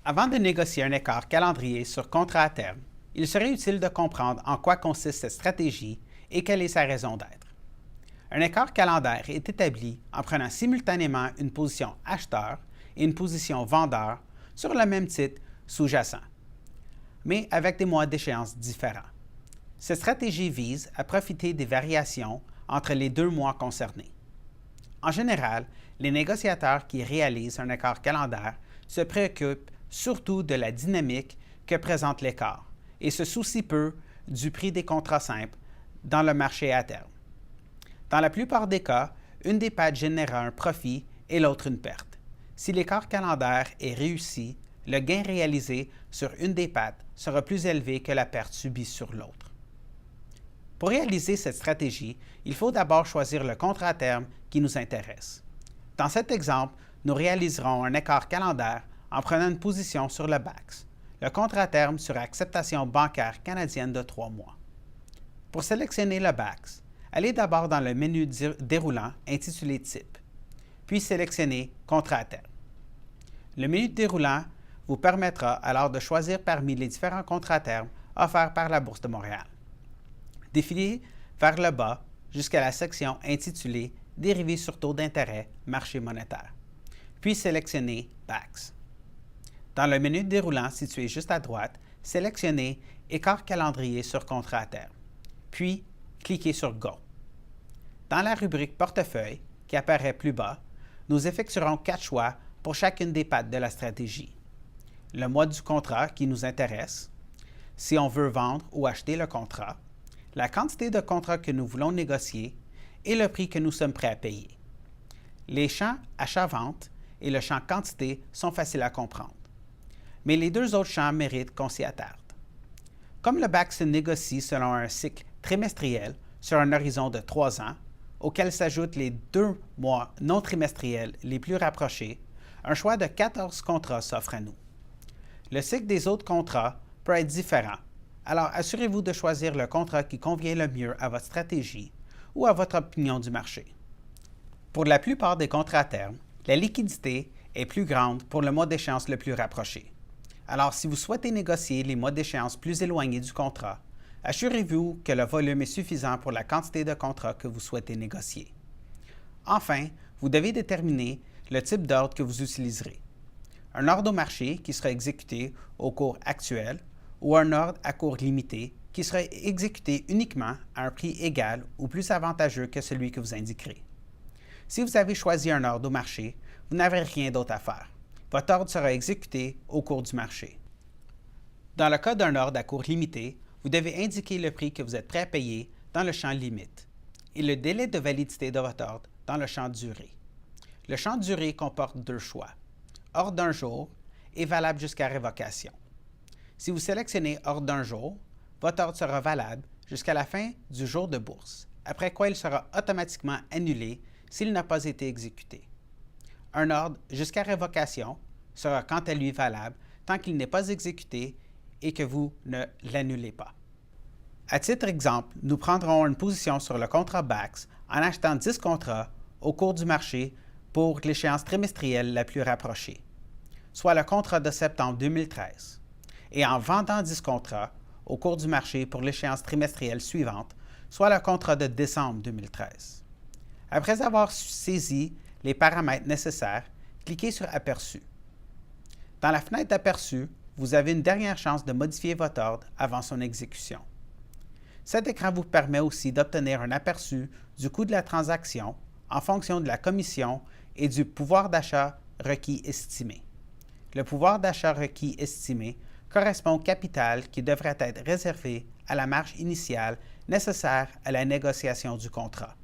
Avant de négocier un écart calendrier sur contrat à terme, il serait utile de comprendre en quoi consiste cette stratégie et quelle est sa raison d'être. Un écart calendaire est établi en prenant simultanément une position acheteur et une position vendeur sur le même titre sous-jacent, mais avec des mois d'échéance différents. Cette stratégie vise à profiter des variations entre les deux mois concernés. En général, les négociateurs qui réalisent un écart calendaire se préoccupent surtout de la dynamique que présente l'écart et se soucient peu du prix des contrats simples dans le marché à terme. Dans la plupart des cas, une des parties générera un profit et l'autre une perte. Si l'écart calendaire est réussi, le gain réalisé sur une des pattes sera plus élevé que la perte subie sur l'autre. Pour réaliser cette stratégie, il faut d'abord choisir le contrat à terme qui nous intéresse. Dans cet exemple, nous réaliserons un écart calendaire en prenant une position sur le BAX, le contrat à terme sur acceptation bancaire canadienne de 3 mois. Pour sélectionner le BAX, allez d'abord dans le menu déroulant intitulé Type, puis sélectionnez Contrat à terme. Le menu déroulant vous permettra alors de choisir parmi les différents contrats à terme offerts par la Bourse de Montréal. Défilez vers le bas jusqu'à la section intitulée Dérivés sur taux d'intérêt, marché monétaire, puis sélectionnez BAX. Dans le menu déroulant situé juste à droite, sélectionnez Écart calendrier sur contrat à terme, puis cliquez sur Go. Dans la rubrique Portefeuille, qui apparaît plus bas, nous effectuerons 4 choix pour chacune des pattes de la stratégie. Le mois du contrat qui nous intéresse, si on veut vendre ou acheter le contrat, la quantité de contrat que nous voulons négocier et le prix que nous sommes prêts à payer. Les champs achat-vente et le champ quantité sont faciles à comprendre, mais les deux autres champs méritent qu'on s'y attarde. Comme le BAX se négocie selon un cycle trimestriel sur un horizon de 3 ans, auquel s'ajoutent les 2 mois non trimestriels les plus rapprochés, un choix de 14 contrats s'offre à nous. Le cycle des autres contrats peut être différent, alors assurez-vous de choisir le contrat qui convient le mieux à votre stratégie ou à votre opinion du marché. Pour la plupart des contrats à terme, la liquidité est plus grande pour le mois d'échéance le plus rapproché. Alors, si vous souhaitez négocier les mois d'échéance plus éloignés du contrat, assurez-vous que le volume est suffisant pour la quantité de contrats que vous souhaitez négocier. Enfin, vous devez déterminer le type d'ordre que vous utiliserez. Un ordre au marché qui sera exécuté au cours actuel ou un ordre à cours limité qui sera exécuté uniquement à un prix égal ou plus avantageux que celui que vous indiquerez. Si vous avez choisi un ordre au marché, vous n'avez rien d'autre à faire. Votre ordre sera exécuté au cours du marché. Dans le cas d'un ordre à cours limité, vous devez indiquer le prix que vous êtes prêt à payer dans le champ limite et le délai de validité de votre ordre dans le champ durée. Le champ durée comporte 2 choix, ordre d'un jour et valable jusqu'à révocation. Si vous sélectionnez ordre d'un jour, votre ordre sera valable jusqu'à la fin du jour de bourse, après quoi il sera automatiquement annulé s'il n'a pas été exécuté. Un ordre jusqu'à révocation sera quant à lui valable tant qu'il n'est pas exécuté et que vous ne l'annulez pas. À titre d'exemple, nous prendrons une position sur le contrat BAX en achetant 10 contrats au cours du marché pour l'échéance trimestrielle la plus rapprochée, soit le contrat de septembre 2013, et en vendant 10 contrats au cours du marché pour l'échéance trimestrielle suivante, soit le contrat de décembre 2013. Après avoir saisi les paramètres nécessaires, cliquez sur Aperçu. Dans la fenêtre d'Aperçu, vous avez une dernière chance de modifier votre ordre avant son exécution. Cet écran vous permet aussi d'obtenir un aperçu du coût de la transaction en fonction de la commission et du pouvoir d'achat requis estimé. Le pouvoir d'achat requis estimé correspond au capital qui devrait être réservé à la marge initiale nécessaire à la négociation du contrat.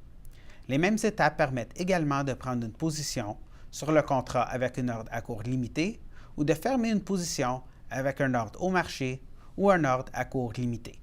Les mêmes étapes permettent également de prendre une position sur le contrat avec un ordre à cours limité ou de fermer une position avec un ordre au marché ou un ordre à cours limité.